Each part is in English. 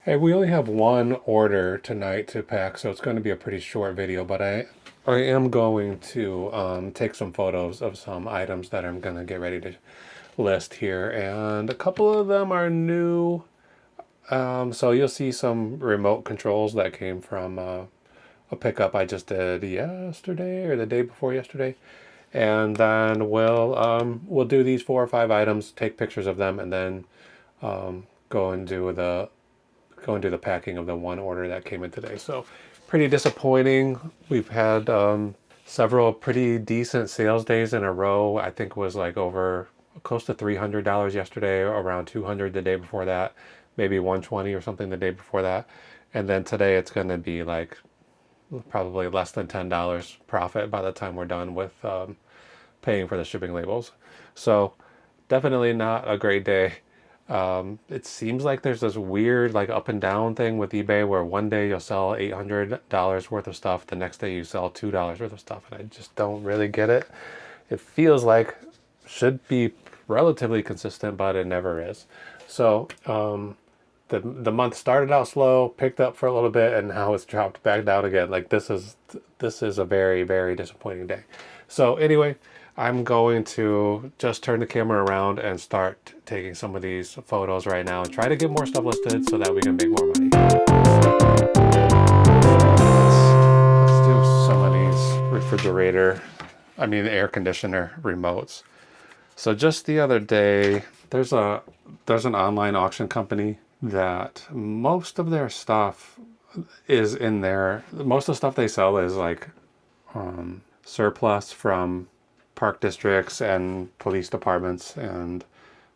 Hey, we only have one order tonight to pack, so it's going to be a pretty short video, but I am going to take some photos of some items that I'm going to get ready to list here, and a couple of them are new. So you'll see some remote controls that came from a pickup I just did yesterday or the day before yesterday. And then we'll do these 4 or 5 items, take pictures of them, and then go and do the packing of the one order that came in today. So pretty disappointing. We've had several pretty decent sales days in a row. I think it was like over close to $300 yesterday, around 200 the day before that, maybe 120 or something the day before that. And then today it's going to be like probably less than $10 profit by the time we're done with paying for the shipping labels. So definitely not a great day. It seems like there's this weird like up and down thing with eBay where one day you'll sell $800 worth of stuff, the next day you sell $2 worth of stuff, and I just don't really get it. It feels like should be relatively consistent, but it never is. So the month started out slow, picked up for a little bit, and now it's dropped back down again. Like this is a very, very disappointing day. So anyway, I'm going to just turn the camera around and start taking some of these photos right now and try to get more stuff listed so that we can make more money. Let's do some of these air conditioner remotes. So just the other day, there's an online auction company that most of their stuff is in there. Most of the stuff they sell is like surplus from park districts and police departments and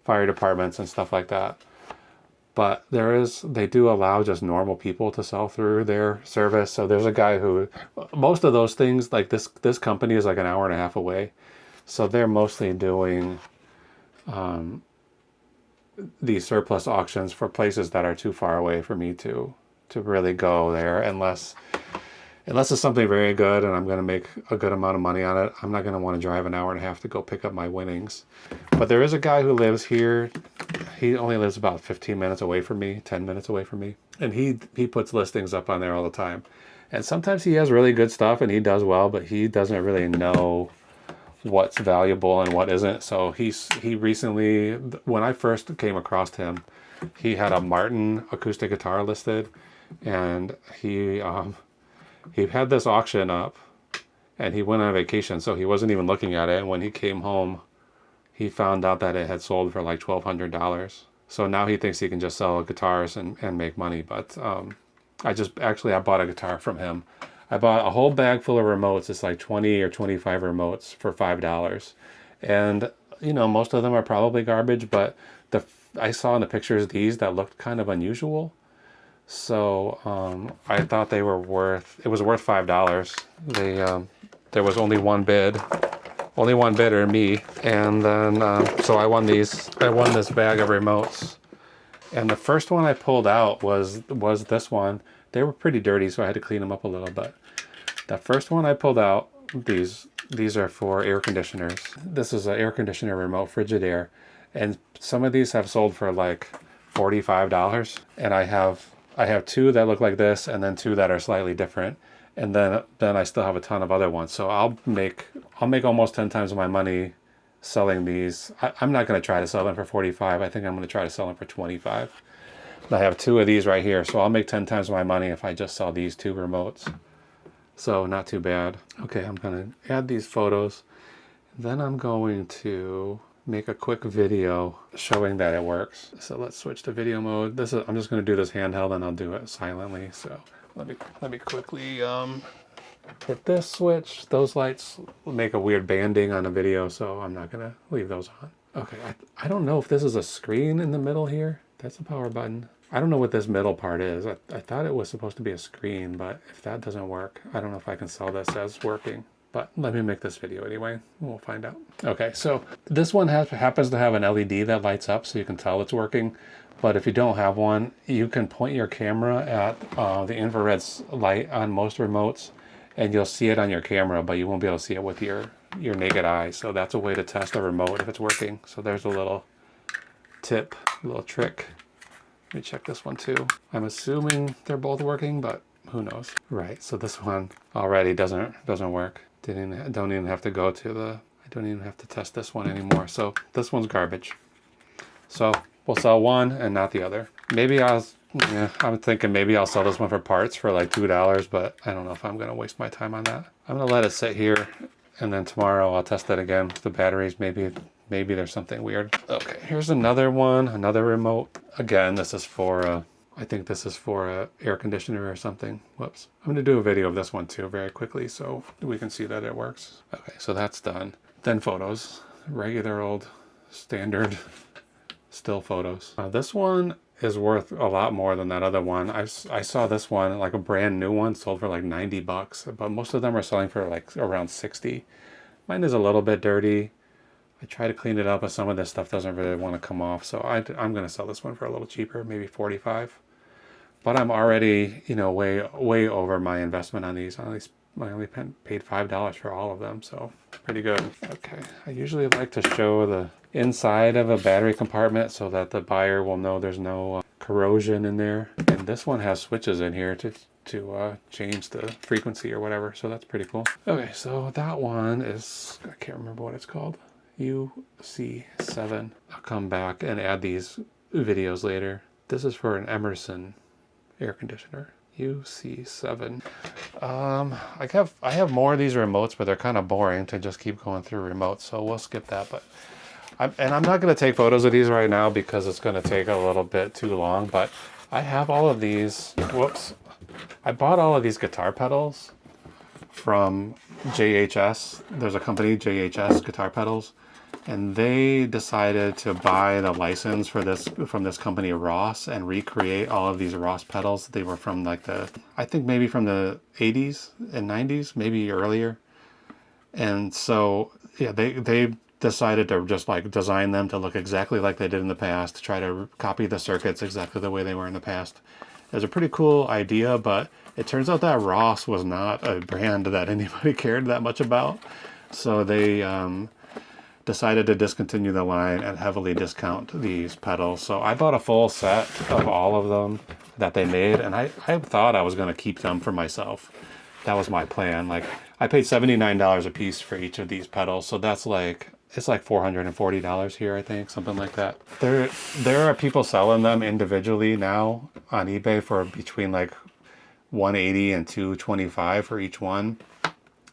fire departments and stuff like that. But they do allow just normal people to sell through their service. So there's a guy who, most of those things, like this company is like an hour and a half away. So they're mostly doing these surplus auctions for places that are too far away for me to really go there unless it's something very good and I'm going to make a good amount of money on it. I'm not going to want to drive an hour and a half to go pick up my winnings. But there is a guy who lives here. He only lives about 15 minutes away from me, 10 minutes away from me. And he puts listings up on there all the time. And sometimes he has really good stuff and he does well, but he doesn't really know what's valuable and what isn't. So he recently, when I first came across him, he had a Martin acoustic guitar listed, and he had this auction up and he went on vacation, so he wasn't even looking at it. And when he came home, he found out that it had sold for like $1,200. So now he thinks he can just sell guitars and make money. But I bought a guitar from him. I bought a whole bag full of remotes. It's like 20 or 25 remotes for $5. And, most of them are probably garbage, but I saw in the pictures these that looked kind of unusual. So I thought it was worth $5. There was only one bidder, me. And then, so I won this bag of remotes. And the first one I pulled out was this one. They were pretty dirty, so I had to clean them up a little. But the first one I pulled out, these are for air conditioners. This is an air conditioner remote, Frigidaire. And some of these have sold for like $45. And I have 2 that look like this, and then 2 that are slightly different. And then I still have a ton of other ones. So I'll make almost 10 times my money selling these. I'm not going to try to sell them for 45. I think I'm going to try to sell them for 25. I have 2 of these right here, so I'll make 10 times my money if I just sell these 2 remotes. So not too bad. Okay, I'm going to add these photos. Then I'm going to make a quick video showing that it works. So let's switch to video mode. I'm just going to do this handheld and I'll do it silently. So let me quickly hit this switch. Those lights make a weird banding on the video, so I'm not going to leave those on. Okay, I don't know if this is a screen in the middle here. That's a power button. I don't know what this middle part is. I thought it was supposed to be a screen, but if that doesn't work, I don't know if I can sell this as working. But let me make this video anyway. We'll find out. Okay, so this one happens to have an LED that lights up so you can tell it's working. But if you don't have one, you can point your camera at the infrared light on most remotes, and you'll see it on your camera, but you won't be able to see it with your naked eye. So that's a way to test a remote if it's working. So there's a little tip, a little trick. Let me check this one too. I'm assuming they're both working, but who knows? Right, so this one already doesn't work. Don't even have to go to the, I don't even have to test this one anymore. So this one's garbage. So we'll sell one and not the other. Maybe I'm thinking maybe I'll sell this one for parts for like $2, but I don't know if I'm gonna waste my time on that. I'm gonna let it sit here, and then tomorrow I'll test it again with the batteries. Maybe there's something weird. Okay, here's another one, another remote. Again, this is for I think this is for a air conditioner or something. Whoops. I'm gonna do a video of this one too very quickly so we can see that it works. Okay, so that's done. Then photos, regular old standard still photos. This one is worth a lot more than that other one. I saw this one, like a brand new one, sold for like 90 bucks, but most of them are selling for like around 60. Mine is a little bit dirty. I try to clean it up, but some of this stuff doesn't really want to come off. So I'm going to sell this one for a little cheaper, maybe 45. But I'm already, you know, way over my investment on these. I only paid $5 for all of them, so pretty good. Okay, I usually like to show the inside of a battery compartment so that the buyer will know there's no corrosion in there. And this one has switches in here to change the frequency or whatever, so that's pretty cool. Okay, so that one is, I can't remember what it's called. UC7. I'll come back and add these videos later. This is for an Emerson air conditioner. UC7. I have more of these remotes, but they're kind of boring to just keep going through remotes, so we'll skip that. But I'm not going to take photos of these right now because it's going to take a little bit too long. But I have all of these. Whoops! I bought all of these guitar pedals from JHS. There's a company, JHS Guitar Pedals, and they decided to buy the license for this from this company Ross and recreate all of these Ross pedals. They were from like I think maybe from the 80s and 90s, maybe earlier. And so yeah, they decided to just like design them to look exactly like they did in the past, to try to copy the circuits exactly the way they were in the past. It was a pretty cool idea, but it turns out that Ross was not a brand that anybody cared that much about. So they decided to discontinue the line and heavily discount these pedals. So I bought a full set of all of them that they made, and I thought I was going to keep them for myself. That was my plan. Like, I paid $79 a piece for each of these pedals, so that's like, it's like $440 here, I think, something like that. There are people selling them individually now on eBay for between like $180 and $225 for each one.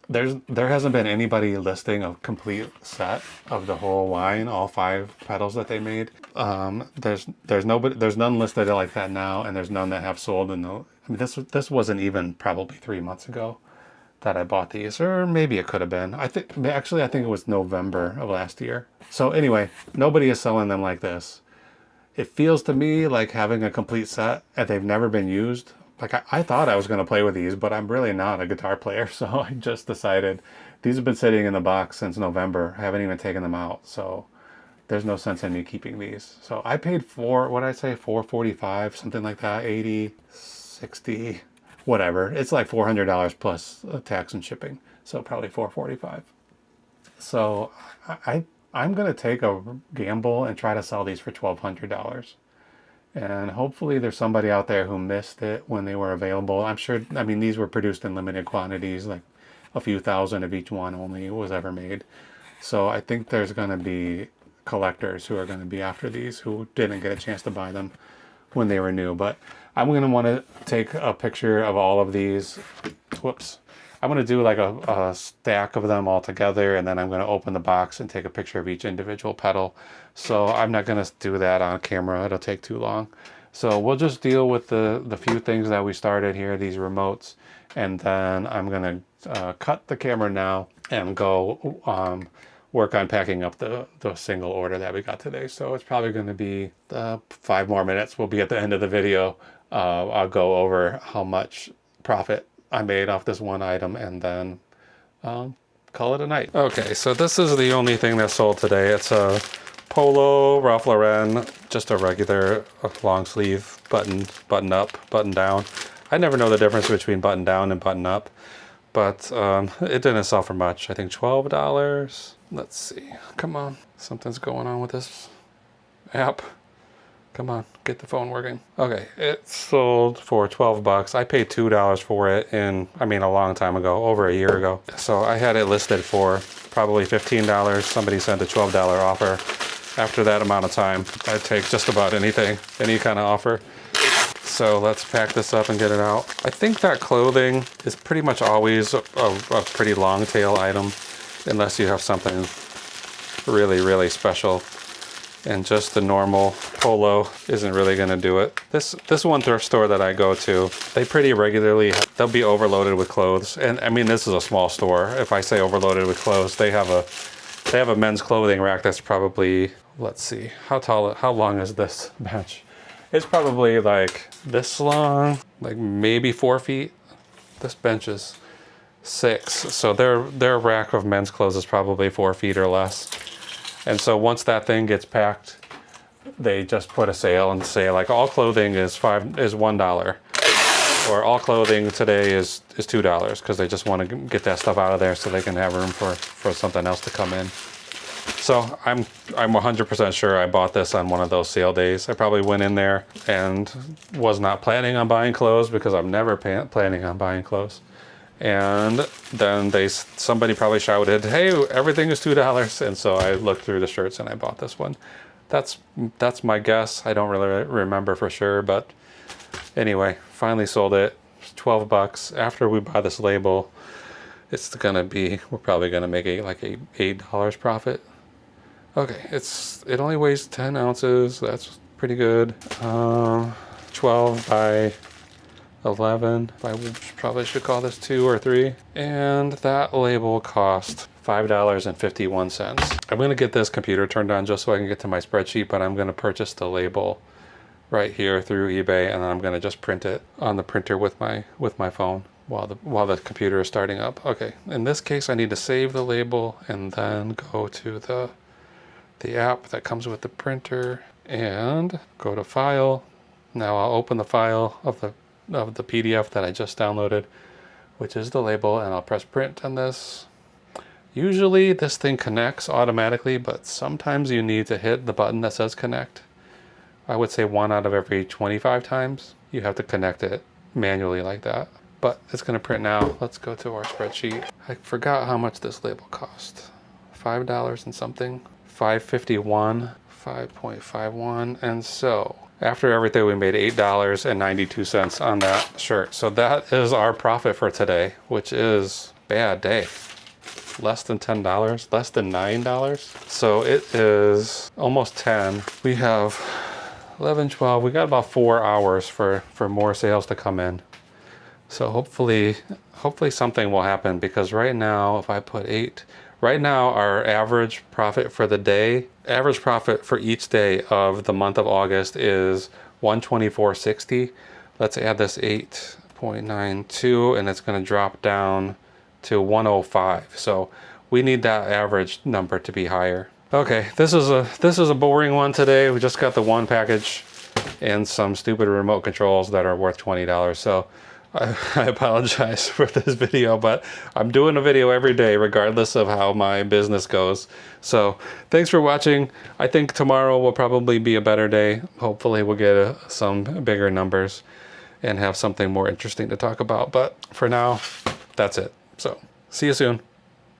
There hasn't been anybody listing a complete set of the whole line, all 5 pedals that they made. There's none listed like that now, and there's none that have sold in the. I mean, this wasn't even probably 3 months ago that I bought these, or maybe it could have been. I think it was November of last year. So anyway, nobody is selling them like this. It feels to me like having a complete set, and they've never been used. Like, I thought I was going to play with these, but I'm really not a guitar player, so I just decided these have been sitting in the box since November. I haven't even taken them out, so there's no sense in me keeping these. So I paid $445, something like that, 80, 60, whatever. It's like $400 plus tax and shipping, so probably $445. So I'm going to take a gamble and try to sell these for $1,200. And hopefully there's somebody out there who missed it when they were available. I'm sure, I mean, these were produced in limited quantities, like a few thousand of each one only was ever made. So I think there's going to be collectors who are going to be after these who didn't get a chance to buy them when they were new. But I'm going to want to take a picture of all of these. Whoops. I'm going to do like a stack of them all together, and then I'm going to open the box and take a picture of each individual pedal. So I'm not going to do that on camera. It'll take too long. So we'll just deal with the few things that we started here, these remotes, and then I'm going to cut the camera now and go work on packing up the single order that we got today. So it's probably going to be 5 more minutes. We'll be at the end of the video. I'll go over how much profit I made off this one item, and then call it a night. Okay, so this is the only thing that sold today. It's a Polo Ralph Lauren, just a regular long sleeve button up, button down. I never know the difference between button down and button up, but it didn't sell for much. I think $12. Let's see. Come on. Something's going on with this app. Come on, get the phone working. Okay, it sold for 12 bucks. I paid $2 for it a long time ago, over a year ago. So I had it listed for probably $15. Somebody sent a $12 offer. After that amount of time, I'd take just about anything, any kind of offer. So let's pack this up and get it out. I think that clothing is pretty much always a pretty long tail item, unless you have something really, really special. And just the normal polo isn't really gonna do it. This one thrift store that I go to, they pretty regularly, they'll be overloaded with clothes. And I mean, this is a small store. If I say overloaded with clothes, they have a men's clothing rack that's probably, let's see, how long is this bench? It's probably like this long, like maybe 4 feet. This bench is 6. So their rack of men's clothes is probably 4 feet or less. And so once that thing gets packed, they just put a sale and say like all clothing is $1, or all clothing today is $2, because they just want to get that stuff out of there so they can have room for something else to come in. So I'm 100% sure I bought this on one of those sale days. I probably went in there and was not planning on buying clothes, because I'm never planning on buying clothes. And then somebody probably shouted, "Hey, everything is $2." And so I looked through the shirts and I bought this one. That's my guess. I don't really remember for sure, but anyway, finally sold it. It's 12 bucks. After we buy this label, we're probably gonna make like $8 profit. Okay, it only weighs 10 ounces. That's pretty good. 12 by 11. I probably should call this 2 or 3. And that label cost $5.51. I'm gonna get this computer turned on just so I can get to my spreadsheet, but I'm gonna purchase the label right here through eBay, and then I'm gonna just print it on the printer with my phone while the computer is starting up. Okay, in this case I need to save the label and then go to the app that comes with the printer and go to File. Now I'll open the file of the PDF that I just downloaded, which is the label, and I'll press print on this. Usually this thing connects automatically, but sometimes you need to hit the button that says connect. I would say 1 out of every 25 times you have to connect it manually like that. But it's gonna print now. Let's go to our spreadsheet. I forgot how much this label cost. $5 and something. $5.51, 5.51, and so after everything, we made $8.92 on that shirt. So that is our profit for today, which is bad day. Less than $10, less than $9. So it is almost 10. We have 11, 12. We got about 4 hours for more sales to come in. So hopefully something will happen, because right now, if I put 8, right now our average profit for the day, average profit for each day of the month of August is $124.60. Let's add this 8.92, and it's going to drop down to 105. So we need that average number to be higher. Okay, this is a boring one today. We just got the one package and some stupid remote controls that are worth $20. So I apologize for this video, but I'm doing a video every day regardless of how my business goes. So thanks for watching. I think tomorrow will probably be a better day. Hopefully we'll get some bigger numbers and have something more interesting to talk about. But for now, that's it. So see you soon.